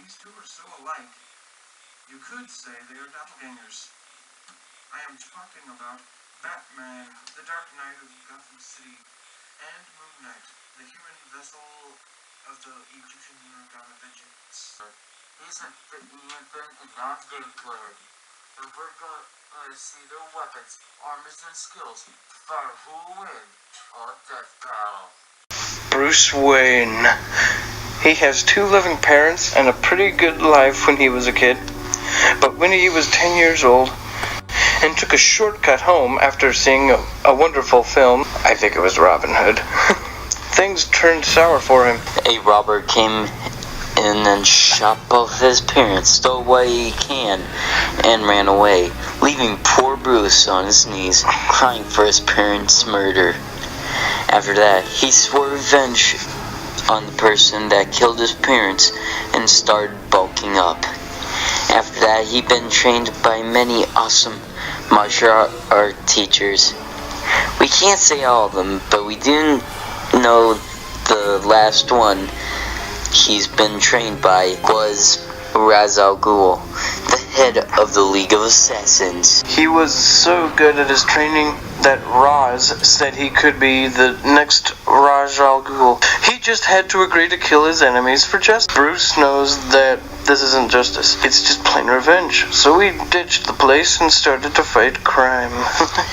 these two are so alike, you could say they are doppelgangers. I am talking about Batman, the Dark Knight of Gotham City, and Moon Knight, the human vessel of the Egyptian god of vengeance. He's an and non-game player, and we're going to see their weapons, armors, and skills for who will win a death battle. Bruce Wayne. He has 2 living parents and a pretty good life when he was a kid. But when he was 10 years old and took a shortcut home after seeing a wonderful film, I think it was Robin Hood, things turned sour for him. A robber came in and shot both his parents, stole what he can, and ran away, leaving poor Bruce on his knees, crying for his parents' murder. After that, he swore revenge on the person that killed his parents and started bulking up. After that, he'd been trained by many awesome martial art teachers. We can't say all of them, but we do know the last one he's been trained by was Ra's al Ghul, the head of the League of Assassins. He was so good at his training that Ra's said he could be the next Ra's al Ghul. He just had to agree to kill his enemies for justice. Bruce knows that this isn't justice, it's just plain revenge. So he ditched the place and started to fight crime.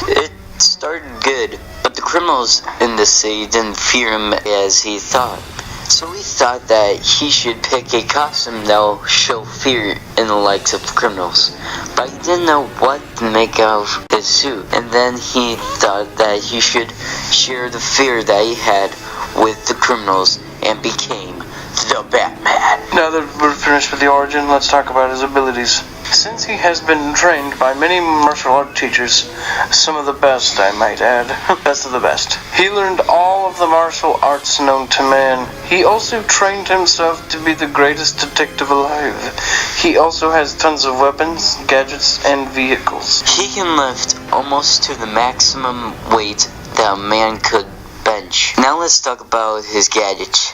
It started good, but the criminals in the city didn't fear him as he thought. So he thought that he should pick a costume that'll show fear in the likes of the criminals. But he didn't know what to make of his suit. And then he thought that he should share the fear that he had with the criminals and became the Batman. Now that we're finished with the origin, let's talk about his abilities. Since he has been trained by many martial art teachers, some of the best, I might add, best of the best, he learned all of the martial arts known to man. He also trained himself to be the greatest detective alive. He also has tons of weapons, gadgets, and vehicles. He can lift almost to the maximum weight that a man could bench. Now let's talk about his gadgets.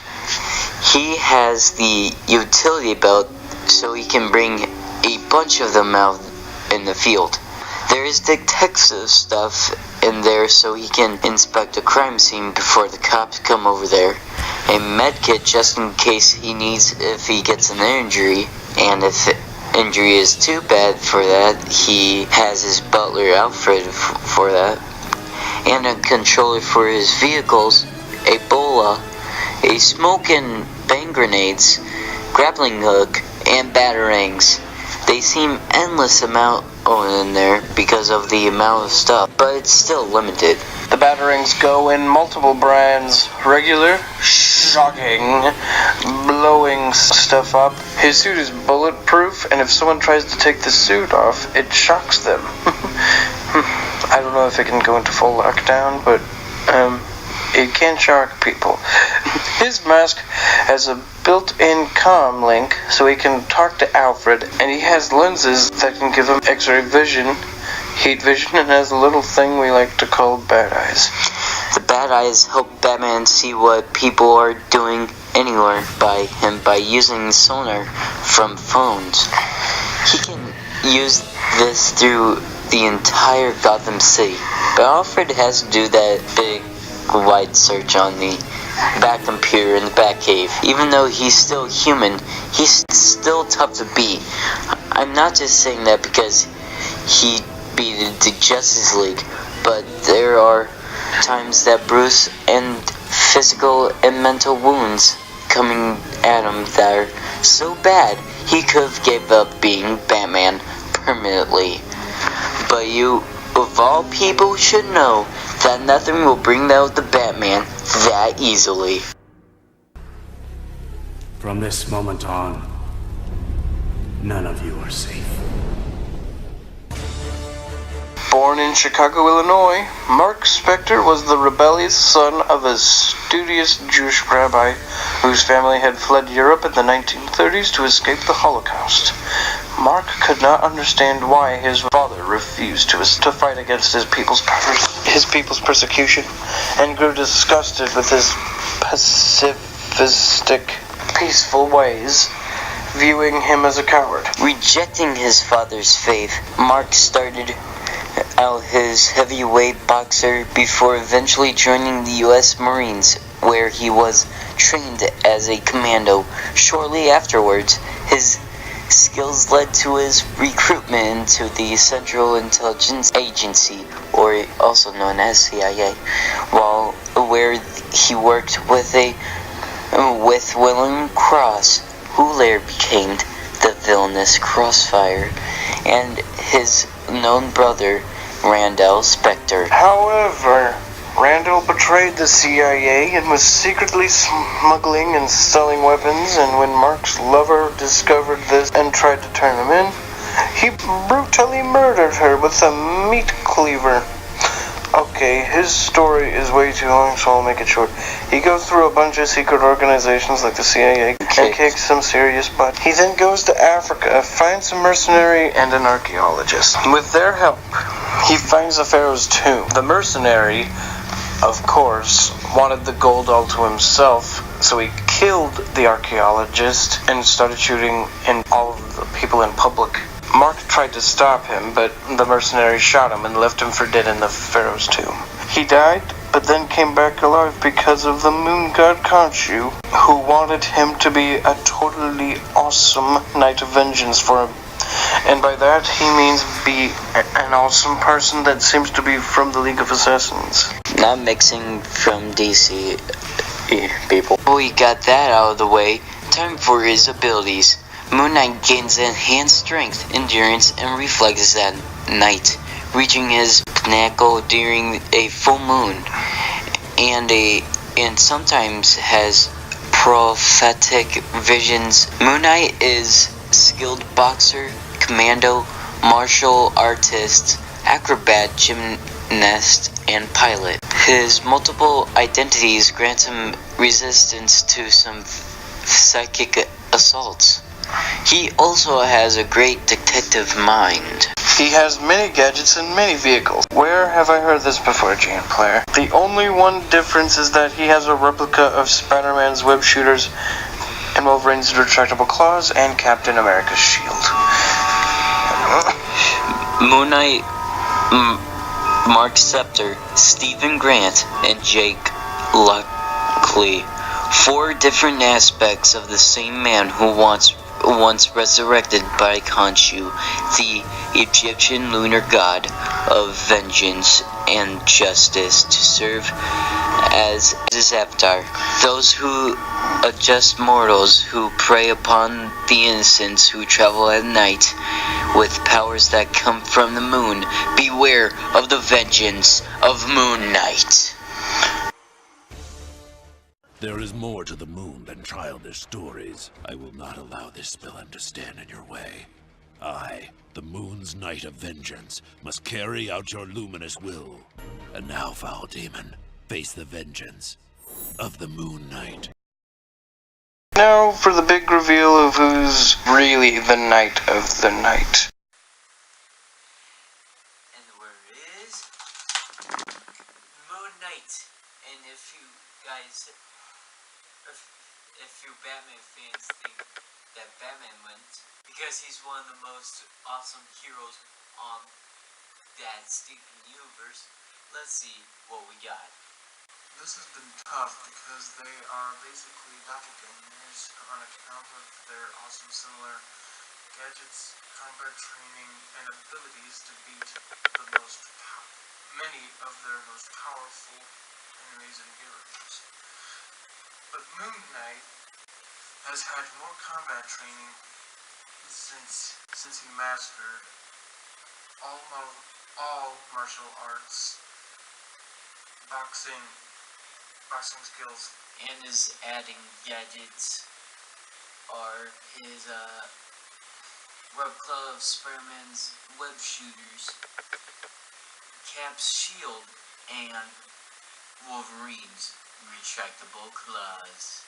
He has the utility belt, so he can bring a bunch of them out in the field. There is detective stuff in there, so he can inspect a crime scene before the cops come over there. A med kit just in case he needs if he gets an injury, and if injury is too bad for that, he has his butler Alfred for that. And a controller for his vehicles, a bola, a smoke and bang grenades, grappling hook, and batarangs. They seem endless amount in there because of the amount of stuff, but it's still limited. The batarangs go in multiple brands: regular, shocking, blowing stuff up. His suit is bulletproof, and if someone tries to take the suit off, it shocks them. I don't know if it can go into full lockdown, but it can shock people. His mask has a built-in comm link, so he can talk to Alfred, and he has lenses that can give him X-ray vision, heat vision, and has a little thing we like to call bad eyes. The bad eyes help Batman see what people are doing anywhere by using sonar from phones. He can use this through the entire Gotham City, but Alfred has to do that big wide search on the Bat computer in the Batcave. Even though he's still human, he's still tough to beat. I'm not just saying that because he beat the Justice League, but there are times that Bruce and physical and mental wounds coming at him that are so bad he could have gave up being Batman permanently. But you, of all people, should know that nothing will bring out the Batman that easily. From this moment on, none of you are safe. Born in Chicago, Illinois, Marc Spector was the rebellious son of a studious Jewish rabbi whose family had fled Europe in the 1930s to escape the Holocaust. Marc could not understand why his father refused to fight against his people's persecution, and grew disgusted with his pacifistic, peaceful ways. viewing him as a coward. Rejecting his father's faith, Marc started out his heavyweight boxer before eventually joining the U.S. Marines, where he was trained as a commando. Shortly afterwards, his skills led to his recruitment into the Central Intelligence Agency, or also known as CIA, where he worked with William Cross, who later became the villainous Crossfire, and his known brother, Marc Spector. However, Randall betrayed the CIA and was secretly smuggling and selling weapons, and when Mark's lover discovered this and tried to turn him in, he brutally murdered her with a meat cleaver. Okay, his story is way too long, so I'll make it short. He goes through a bunch of secret organizations like the CIA and kicks some serious butt. He then goes to Africa, finds a mercenary and an archaeologist. With their help, he finds the pharaoh's tomb. The mercenary, of course, wanted the gold all to himself, so he killed the archaeologist and started shooting all of the people in public. Marc tried to stop him, but the mercenary shot him and left him for dead in the pharaoh's tomb. He died, but then came back alive because of the moon god Khonshu, who wanted him to be a totally awesome knight of vengeance for him. And by that, he means be an awesome person that seems to be from the League of Assassins. Not mixing from DC people. We got that out of the way. Time for his abilities. Moon Knight gains enhanced strength, endurance, and reflexes at night, reaching his pinnacle during a full moon, and sometimes has prophetic visions. Moon Knight is skilled boxer, commando, martial artist, acrobat, gymnast, and pilot. His multiple identities grant him resistance to some psychic assaults. He also has a great detective mind. He has many gadgets and many vehicles. Where have I heard this before, Gene Player? The only one difference is that he has a replica of Spider-Man's web shooters and Wolverine's retractable claws and Captain America's shield. Moon Knight, Marc Spector, Stephen Grant, and Jake Lockley. 4 different aspects of the same man who once resurrected by Khonshu, the Egyptian lunar god of vengeance and justice, to serve as his avatar. Those who are just mortals who prey upon the innocents who travel at night with powers that come from the moon. Beware of the vengeance of Moon Knight. There is more to the moon than childish stories. I will not allow this villain to stand in your way. I, the moon's knight of vengeance, must carry out your luminous will. And now, foul demon, face the vengeance of the Moon Knight. Now for the big reveal of who's really the Knight of the Night. And the word is Moon Knight. And if you guys, if you Batman fans think that Batman wins because he's one of the most awesome heroes on that stinking universe, let's see what we got. This has been tough because they are basically doppelgangers on account of their awesome similar gadgets, combat training, and abilities to beat many of their most powerful enemies and heroes. But Moon Knight has had more combat training since he mastered all martial arts, boxing skills. And his adding gadgets are his replica of Spider-Man's web shooters, Cap's shield, and Wolverine's retractable claws.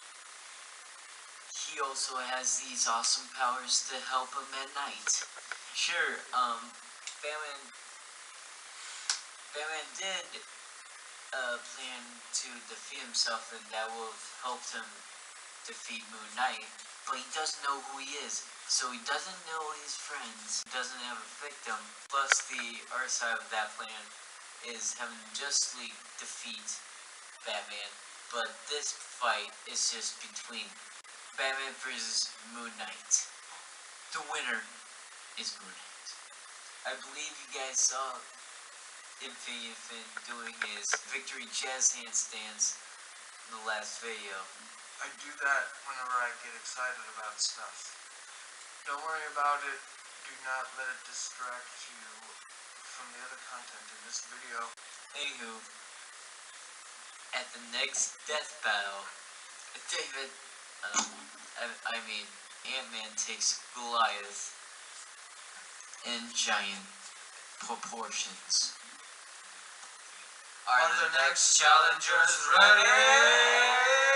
He also has these awesome powers to help him at night. Sure, Batman did plan to defeat himself, and that will have helped him defeat Moon Knight. but he doesn't know who he is. So he doesn't know his friends, he doesn't have a victim. Plus, the other side of that plan is having justly defeat Batman. But this fight is just between Batman versus Moon Knight. The winner is Moon Knight. I believe you guys saw Infinity doing his victory jazz handstands in the last video. I do that whenever I get excited about stuff. Don't worry about it. Do not let it distract you from the other content in this video. Anywho, at the next death battle, David, Ant-Man takes Goliath in giant proportions. Are the next challengers ready?